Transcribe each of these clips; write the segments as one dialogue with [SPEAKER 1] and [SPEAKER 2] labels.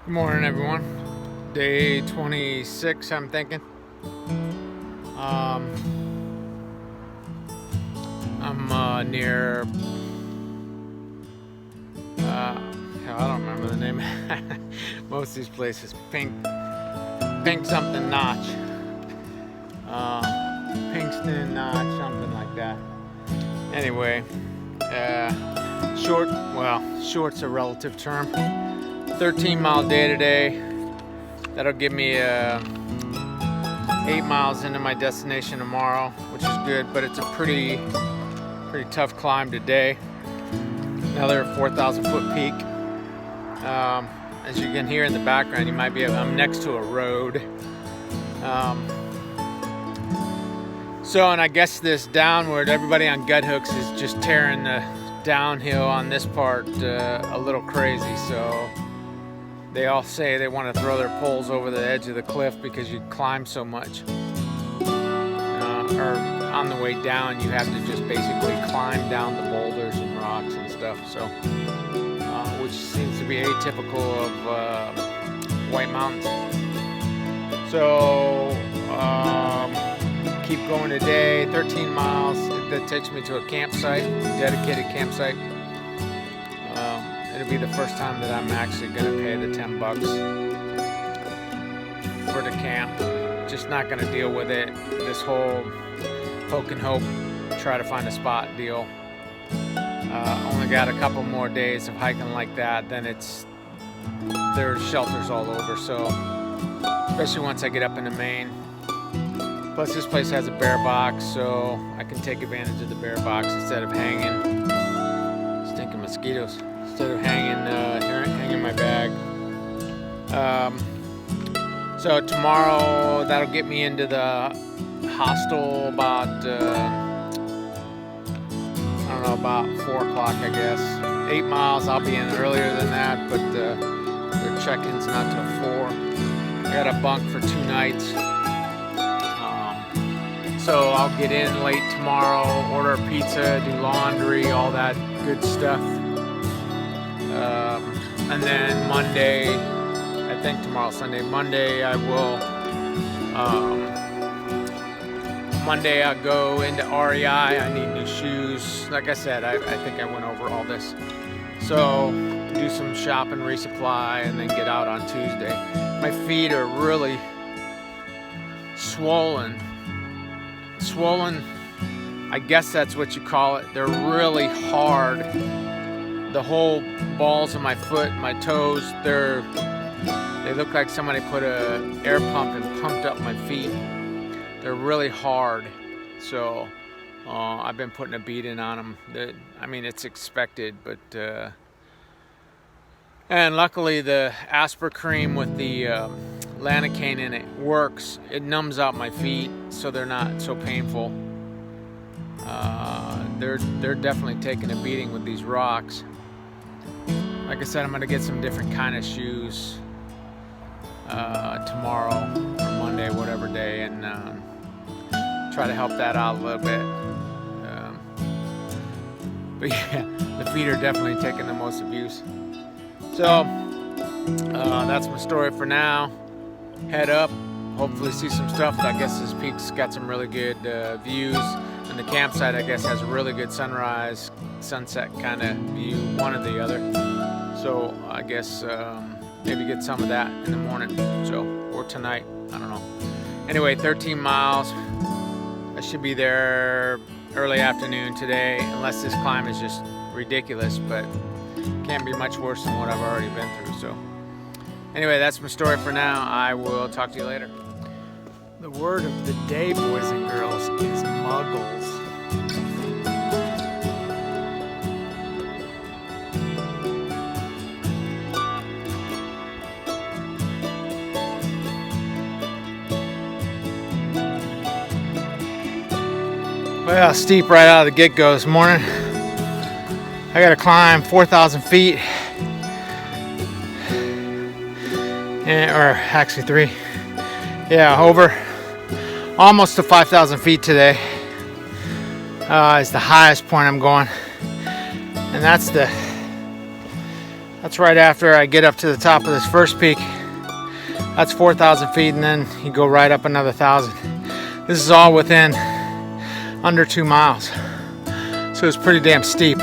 [SPEAKER 1] Good morning, everyone. Day 26, I'm thinking. I'm near, I don't remember the name. Most of these places, Pink something Notch. Pinkston Notch, something like that. Anyway, short's a relative term. 13-mile day today. That'll give me 8 miles into my destination tomorrow, which is good, but it's a pretty tough climb today. Another 4,000 foot peak. As you can hear in the background, I'm next to a road. And I guess this downward, everybody on gut hooks is just tearing the downhill on this part a little crazy. So they all say they want to throw their poles over the edge of the cliff because you climb so much. Or on the way down, you have to just basically climb down the boulders and rocks and stuff. So, which seems to be atypical of White Mountains. So, keep going today. 13 miles. That takes me to a campsite, dedicated campsite. It'll be the first time that I'm actually going to pay the $10 for the camp. Just not going to deal with it. This whole poke and hope, try to find a spot deal. Only got a couple more days of hiking like that. Then there's shelters all over. So, especially once I get up into Maine. Plus, this place has a bear box, so I can take advantage of the bear box instead of hanging. Stinking mosquitoes. Instead of hanging my bag. So tomorrow, that'll get me into the hostel about, about 4 o'clock, I guess. 8 miles, I'll be in earlier than that, but their check-in's not till 4. I got a bunk for 2 nights. So I'll get in late tomorrow, order a pizza, do laundry, all that good stuff. And then Monday, I think tomorrow's Sunday. Monday I'll go into REI. I need new shoes. Like I said, I think I went over all this. So do some shopping, resupply, and then get out on Tuesday. My feet are really swollen. I guess that's what you call it. They're really hard. The whole balls of my foot, my toes, they look like somebody put an air pump and pumped up my feet. They're really hard. So I've been putting a beating on them. It's expected, but and luckily the Asper cream with the Lanacane in it works. It numbs out my feet, so they're not so painful. They're definitely taking a beating with these rocks. Like I said, I'm gonna get some different kind of shoes tomorrow or Monday, whatever day, and try to help that out a little bit. But yeah, the feet are definitely taking the most abuse. So that's my story for now. Head up, hopefully see some stuff. I guess this peak's got some really good views, and the campsite, I guess, has a really good sunrise, sunset kind of view, one or the other. So I guess maybe get some of that in the morning, or tonight, I don't know. Anyway, 13 miles. I should be there early afternoon today, unless this climb is just ridiculous, but can't be much worse than what I've already been through. So anyway, that's my story for now. I will talk to you later. The word of the day, boys and girls, is muggles. Well, steep right out of the get-go this morning. I gotta climb 4,000 feet. Or actually 3. Yeah, over almost to 5,000 feet today. Is the highest point I'm going. And that's That's right after I get up to the top of this first peak. That's 4,000 feet, and then you go right up another 1,000. This is all within under 2 miles. So it's pretty damn steep.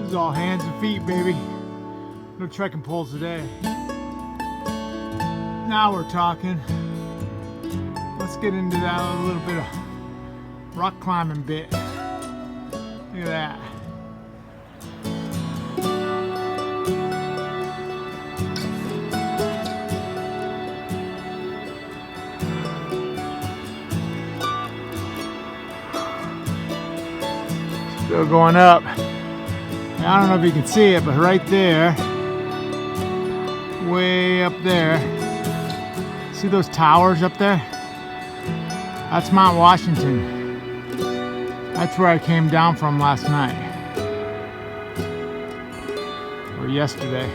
[SPEAKER 1] This is all hands and feet, baby. No trekking poles today. Now we're talking. Let's get into that a little bit of rock climbing bit. Look at that. Still going up. I don't know if you can see it, but right there, way up there, see those towers up there? That's Mount Washington. That's where I came down from last night, or yesterday.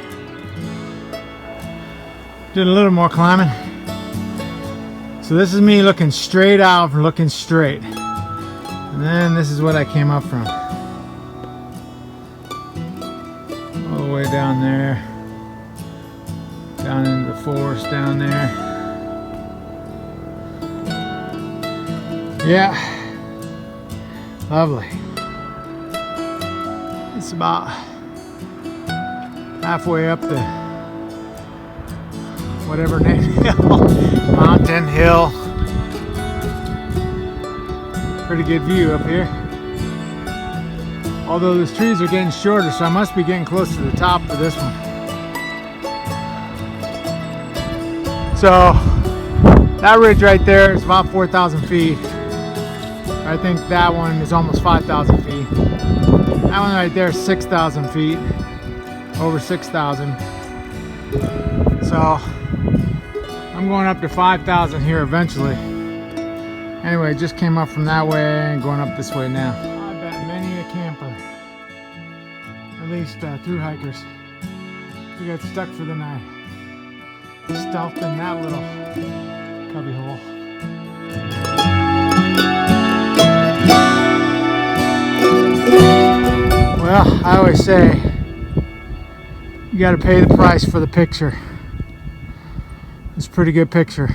[SPEAKER 1] Did a little more climbing. So this is me looking straight out, looking straight. And then this is what I came up from. All the way down there. Down into the forest down there. Yeah. Lovely. It's about halfway up the whatever name hill. Mountain hill. Pretty good view up here. Although those trees are getting shorter, so I must be getting close to the top for this one. So that ridge right there is about 4,000 feet. I think that one is almost 5,000 feet. That one right there is 6,000 feet. Over 6,000. So I'm going up to 5,000 here eventually. Anyway, just came up from that way and going up this way now. I bet many a camper, at least through hikers, who got stuck for the night, stuffed in that little cubby hole. Well, I always say, you gotta pay the price for the picture. It's a pretty good picture.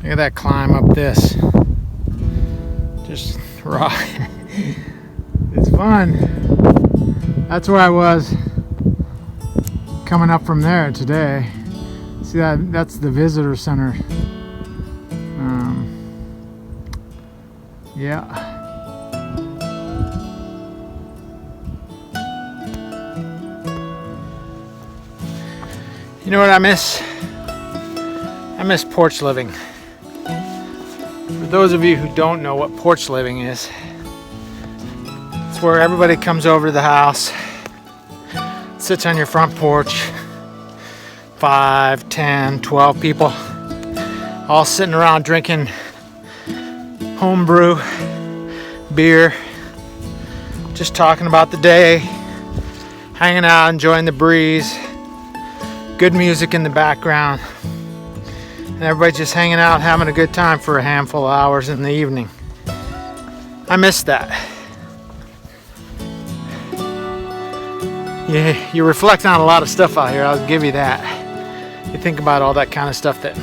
[SPEAKER 1] Look at that climb up this. Just rock. It's fun. That's where I was coming up from there today. See that? That's the visitor center Yeah. You know what I miss? I miss porch living. For those of you who don't know what porch living is, it's where everybody comes over to the house, sits on your front porch, 5, 10, 12 people, all sitting around drinking homebrew, beer, just talking about the day, hanging out, enjoying the breeze, good music in the background, and everybody just hanging out, having a good time for a handful of hours in the evening. I miss that. Yeah, you reflect on a lot of stuff out here, I'll give you that. You think about all that kind of stuff that,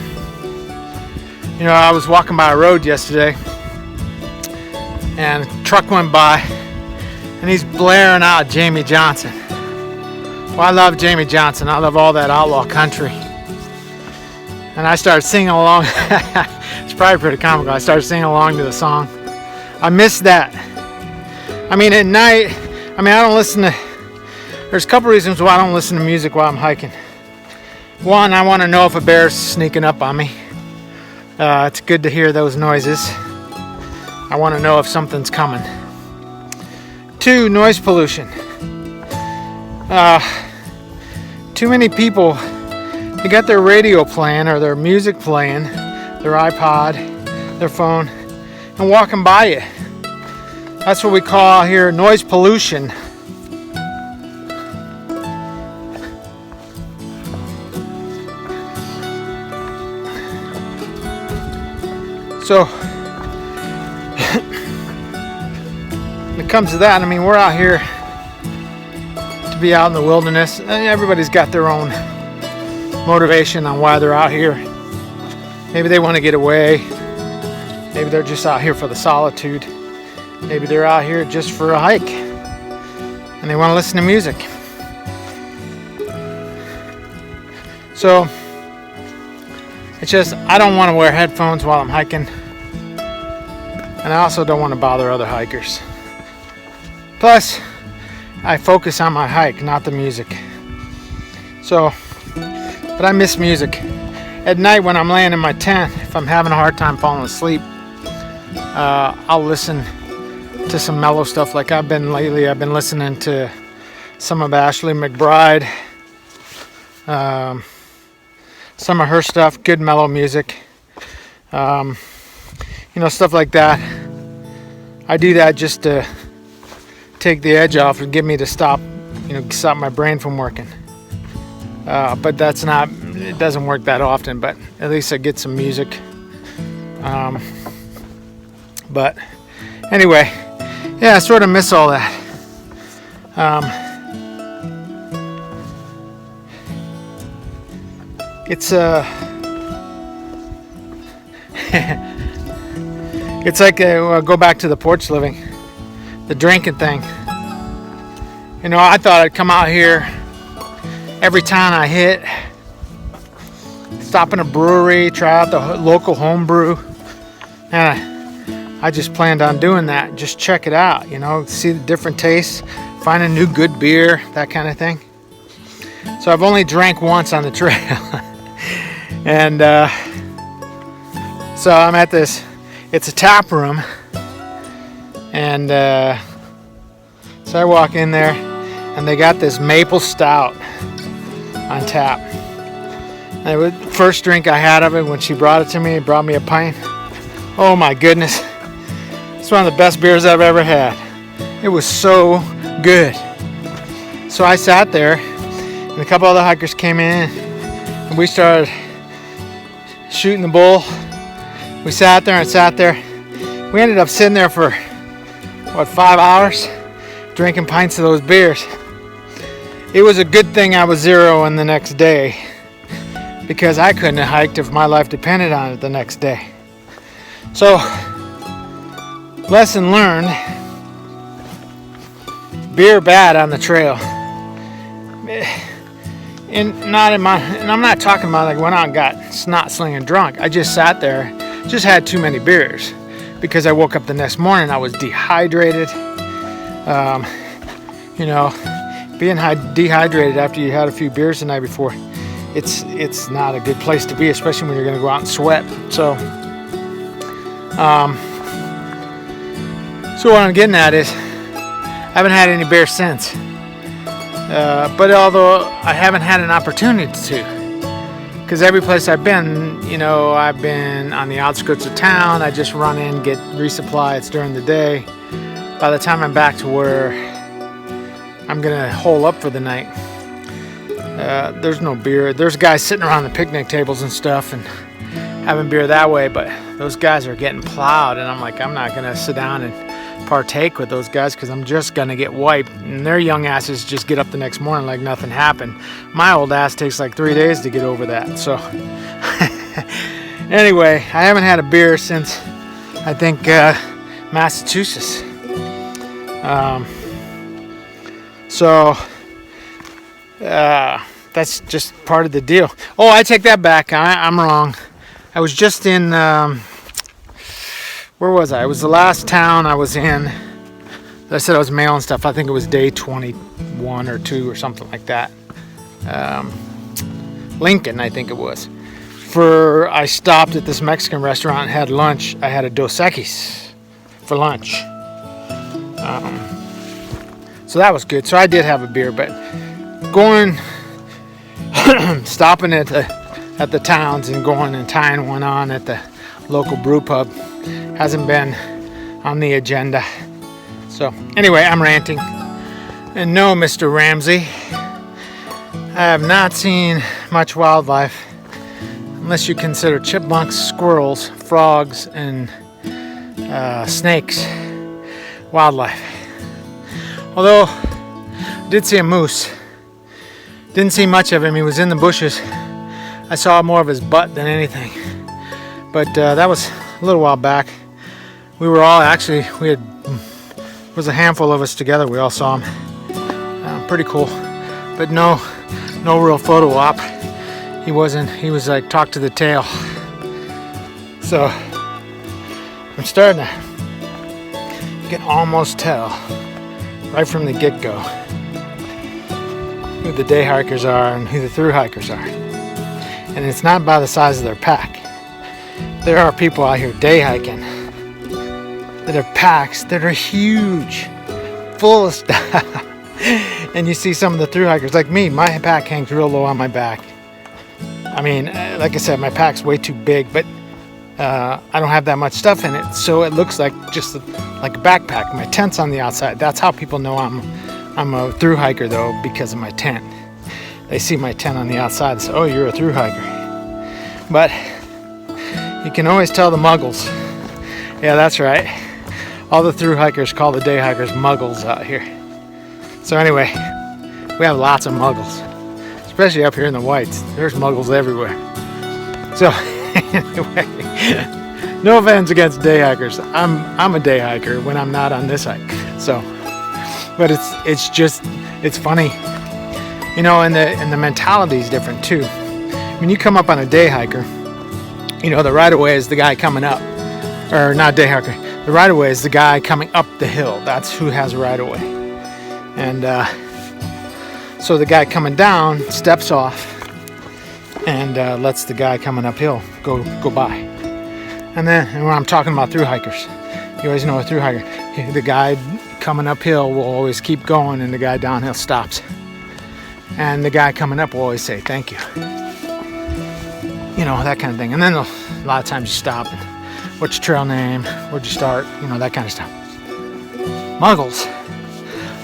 [SPEAKER 1] you know, I was walking by a road yesterday and a truck went by and he's blaring out Jamie Johnson. Well, I love Jamie Johnson. I love all that outlaw country. And I started singing along. It's probably pretty comical. I started singing along to the song. I miss that. I mean, at night, I don't listen to, there's a couple reasons why I don't listen to music while I'm hiking. One, I want to know if a bear's sneaking up on me. It's good to hear those noises. I want to know if something's coming. 2, noise pollution. Too many people, they got their radio playing or their music playing, their iPod, their phone, and walking by you. That's what we call here noise pollution. So, when it comes to that, I mean, we're out here to be out in the wilderness, and everybody's got their own motivation on why they're out here. Maybe they want to get away. Maybe they're just out here for the solitude. Maybe they're out here just for a hike, and they want to listen to music. So, it's just, I don't want to wear headphones while I'm hiking. And I also don't want to bother other hikers. Plus, I focus on my hike, not the music. So, but I miss music. At night when I'm laying in my tent, if I'm having a hard time falling asleep, I'll listen to some mellow stuff like I've been lately. I've been listening to some of Ashley McBride. Some of her stuff, good mellow music, stuff like that. I do that just to take the edge off and get me to stop my brain from working. But it doesn't work that often, but at least I get some music. But anyway, yeah, I sort of miss all that. It's like go back to the porch living, the drinking thing. I thought I'd come out here every town I hit, stop in a brewery, try out the local home brew, and I just planned on doing that. Just check it out, see the different tastes, find a new good beer, that kind of thing. So I've only drank once on the trail. And so I'm at this, it's a tap room, and so I walk in there and they got this maple stout on tap. And the first drink I had of it, when she brought it to me, brought me a pint. Oh my goodness, it's one of the best beers I've ever had. It was so good. So I sat there and a couple other hikers came in and we started shooting the bull. We sat there and sat there. We ended up sitting there for 5 hours drinking pints of those beers. It was a good thing I was zeroing the next day, because I couldn't have hiked if my life depended on it the next day. So, lesson learned, beer bad on the trail. And I'm not talking about like went out and got snot slinging drunk. I just sat there, just had too many beers. because I woke up the next morning, I was dehydrated. You know, being dehydrated after you had a few beers the night before, it's not a good place to be, especially when you're going to go out and sweat. So what I'm getting at is I haven't had any beer since. But although I haven't had an opportunity to, because every place I've been, you know, I've been on the outskirts of town. I just run in, get resupply. It's during the day. By the time I'm back to where I'm gonna hole up for the night, there's no beer. There's guys sitting around the picnic tables and stuff and having beer that way, but those guys are getting plowed, and I'm like, I'm not gonna sit down and partake with those guys because I'm just gonna get wiped, and their young asses just get up the next morning like nothing happened. My old ass takes like 3 days to get over that. So anyway, I haven't had a beer since I think Massachusetts. That's just part of the deal. Oh, I take that back. I'm wrong. I was just in, where was I? It was the last town I was in. I said I was mailing stuff. I think it was day 21 or 2 or something like that. Lincoln, I think it was. I stopped at this Mexican restaurant and had lunch. I had a Dos Equis for lunch. So that was good. So I did have a beer, but stopping at the towns and going and tying one on at the local brew pub hasn't been on the agenda. So anyway, I'm ranting. And no, Mr. Ramsey, I have not seen much wildlife unless you consider chipmunks, squirrels, frogs, and snakes wildlife. Although I did see a moose. Didn't see much of him. He was in the bushes. I saw more of his butt than anything. But that was a little while back. We were all there was a handful of us together. We all saw him. Pretty cool. But no real photo op. He was like talk to the tail. So I'm starting to can almost tell right from the get-go who the day hikers are and who the through hikers are. And it's not by the size of their pack. There are people out here day hiking that have packs that are huge, full of stuff. And you see some of the through hikers, like me, my pack hangs real low on my back. I mean, like I said, my pack's way too big, but I don't have that much stuff in it, so it looks like just like a backpack. My tent's on the outside. That's how people know I'm a through hiker, though, because of my tent. They see my tent on the outside and say, "Oh, you're a through hiker." But you can always tell the muggles. Yeah, that's right. All the through hikers call the day hikers muggles out here. So anyway, we have lots of muggles, especially up here in the Whites. There's muggles everywhere. So anyway, no offense against day hikers. I'm a day hiker when I'm not on this hike. So, but it's funny, you know, and the mentality is different too. When you come up on a day hiker, you know, the right of way is the guy coming up, or not day hiker. The right of way is the guy coming up the hill. That's who has a right of way. And so the guy coming down steps off and lets the guy coming uphill go by. And when I'm talking about through hikers, you always know a through hiker. The guy coming uphill will always keep going, and the guy downhill stops. And the guy coming up will always say, "Thank you." You know, that kind of thing. And then a lot of times you stop and, "What's your trail name? Where'd you start?" You know, that kind of stuff. Muggles,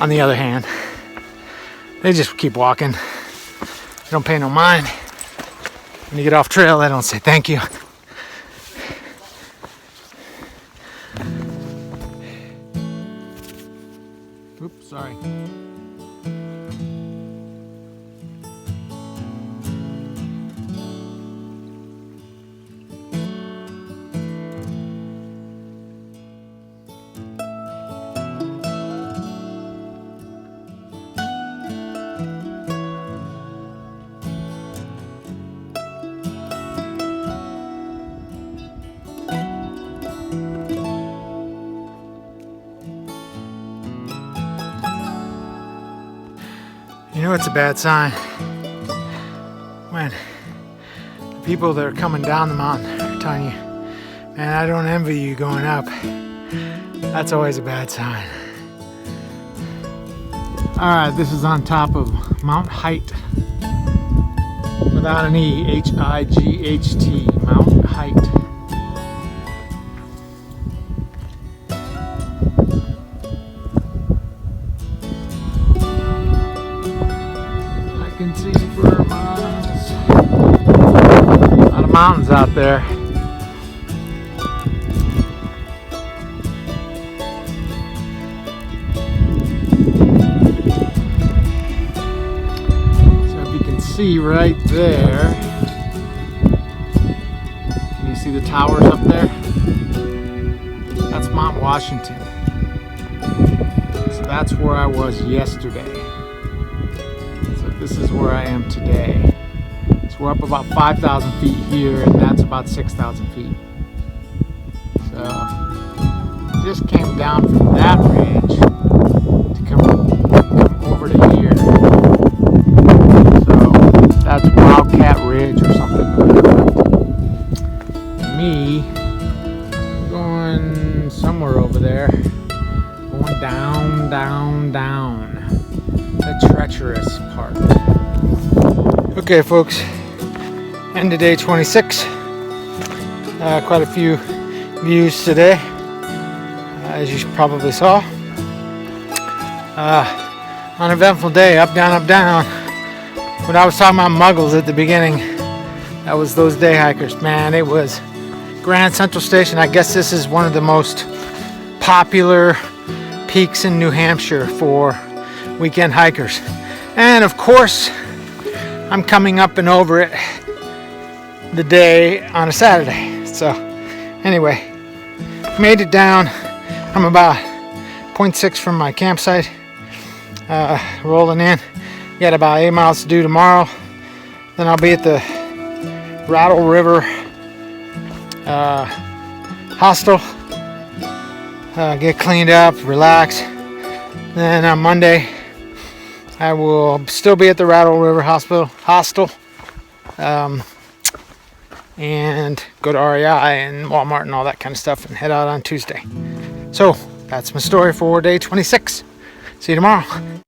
[SPEAKER 1] on the other hand, they just keep walking. They don't pay no mind. When you get off trail, they don't say thank you. Oops, sorry.
[SPEAKER 2] know it's a bad sign when the people that are coming down the mountain are telling you, man, I don't envy you going up. That's always a bad sign. Alright, this is on top of Mount Height. Without an E, H-I-G-H-T, Mount Height. I can see for miles. A lot of mountains out there. See right there. Can you see the towers up there? That's Mount Washington. So that's where I was yesterday. So this is where I am today. So we're up about 5,000 feet here, and that's about 6,000 feet. So just came down from that ridge to come over to here. That's Wildcat Ridge or something. Me going somewhere over there, going down, down, down. The treacherous part. Okay, folks, end of day 26. Quite a few views today, as you probably saw. Uneventful day, up, down, up, down. When I was talking about muggles at the beginning, that was those day hikers. Man, it was Grand Central Station. I guess this is one of the most popular peaks in New Hampshire for weekend hikers. And of course, I'm coming up and over it the day on a Saturday. So anyway, made it down. I'm about 0.6 from my campsite, rolling in. Got about 8 miles to do tomorrow. Then I'll be at the Rattle River hostel. Get cleaned up, relax. Then on Monday, I will still be at the Rattle River hostel. And go to REI and Walmart and all that kind of stuff and head out on Tuesday. So that's my story for day 26. See you tomorrow.